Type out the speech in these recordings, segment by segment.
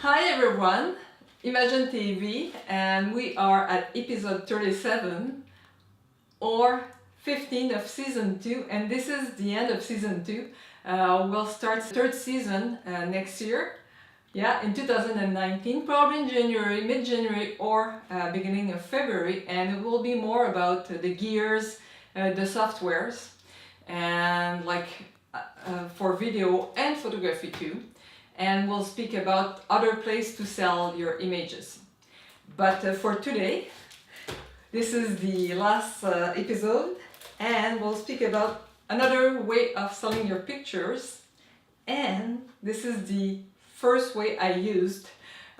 Hi everyone, Imagen TV, and we are at episode 37 or 15 of season 2, and this is the end of season 2. We'll start third season next year, in 2019, probably in January, mid-January or beginning of February, and it will be more about the gears, the softwares, and for video and photography too. And we'll speak about other places to sell your images. But for today, this is the last episode, and we'll speak about another way of selling your pictures. And this is the first way I used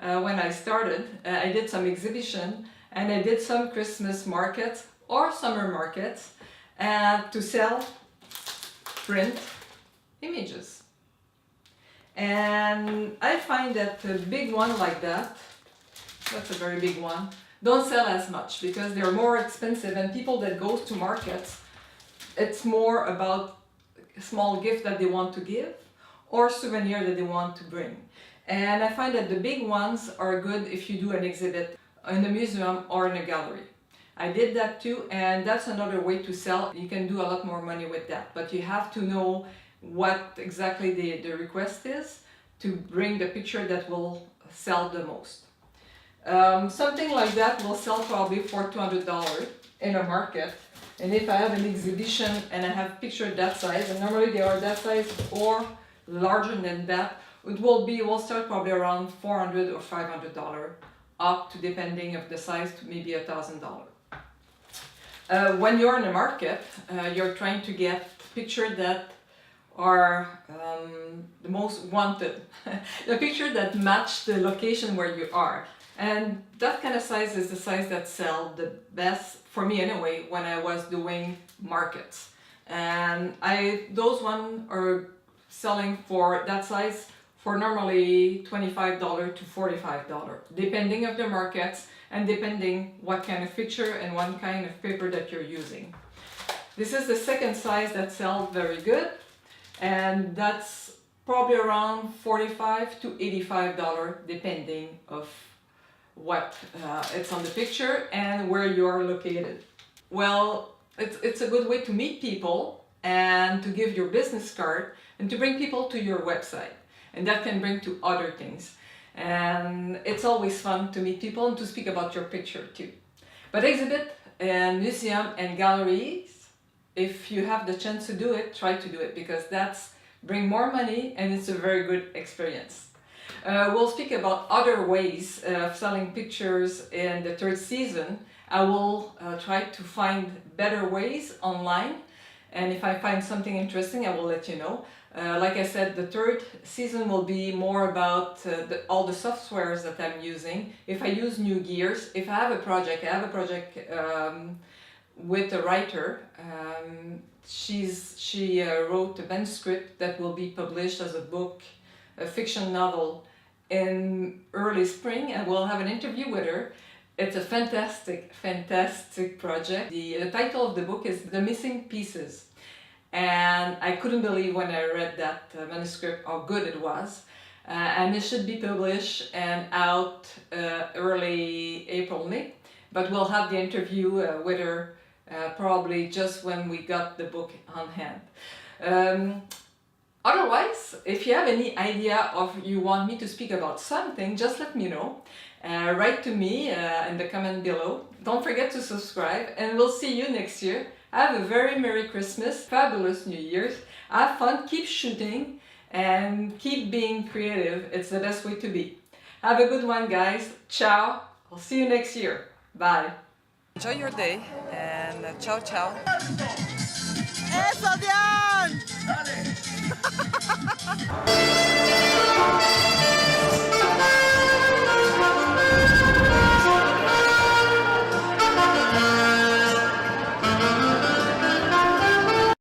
when I started. I did some exhibition and I did some Christmas markets or summer markets to sell print images. And I find that a big one like that, that's a very big one, don't sell as much because they're more expensive, and people that go to markets, it's more about a small gift that they want to give or souvenir that they want to bring. And I find that the big ones are good if you do an exhibit in a museum or in a gallery. I did that too, and that's another way to sell. You can do a lot more money with that, but you have to know what exactly the request is to bring the picture that will sell the most. Something like that will sell probably for $200 in a market, and if I have an exhibition and I have pictures that size, and normally they are that size or larger than that, will start probably around $400 or $500 up to, depending of the size, to maybe $1,000. When you're in a market, you're trying to get pictures that are the most wanted, the picture that match the location where you are, and that kind of size is the size that sells the best for me anyway when I was doing markets. And those ones are selling for that size for normally $25 to $45, depending of the markets and depending what kind of picture and what kind of paper that you're using. This is the second size that sells very good, and that's probably around $45 to $85 depending of what it's on the picture and where you are located. Well, it's a good way to meet people and to give your business card and to bring people to your website, and that can bring to other things. And it's always fun to meet people and to speak about your picture too. But exhibit and museum and galleries, if you have the chance to do it, try to do it, because that's bring more money and it's a very good experience. We'll speak about other ways of selling pictures in the third season. I will try to find better ways online, and if I find something interesting, I will let you know. Like I said, the third season will be more about all the softwares that I'm using. If I use new gears, if I have a project, with a writer. She wrote a manuscript that will be published as a book, a fiction novel, in early spring, and we'll have an interview with her. It's a fantastic project. The title of the book is The Missing Pieces, and I couldn't believe when I read that manuscript how good it was. And it should be published and out early April, May, but we'll have the interview with her probably just when we got the book on hand. Otherwise, if you have any idea of you want me to speak about something, just let me know. Write to me in the comment below. Don't forget to subscribe, and we'll see you next year. Have a very Merry Christmas, fabulous New Year's. Have fun, keep shooting, and keep being creative. It's the best way to be. Have a good one, guys. Ciao. I'll see you next year. Bye. Enjoy your day, and ciao ciao. ¡Eso, Diane!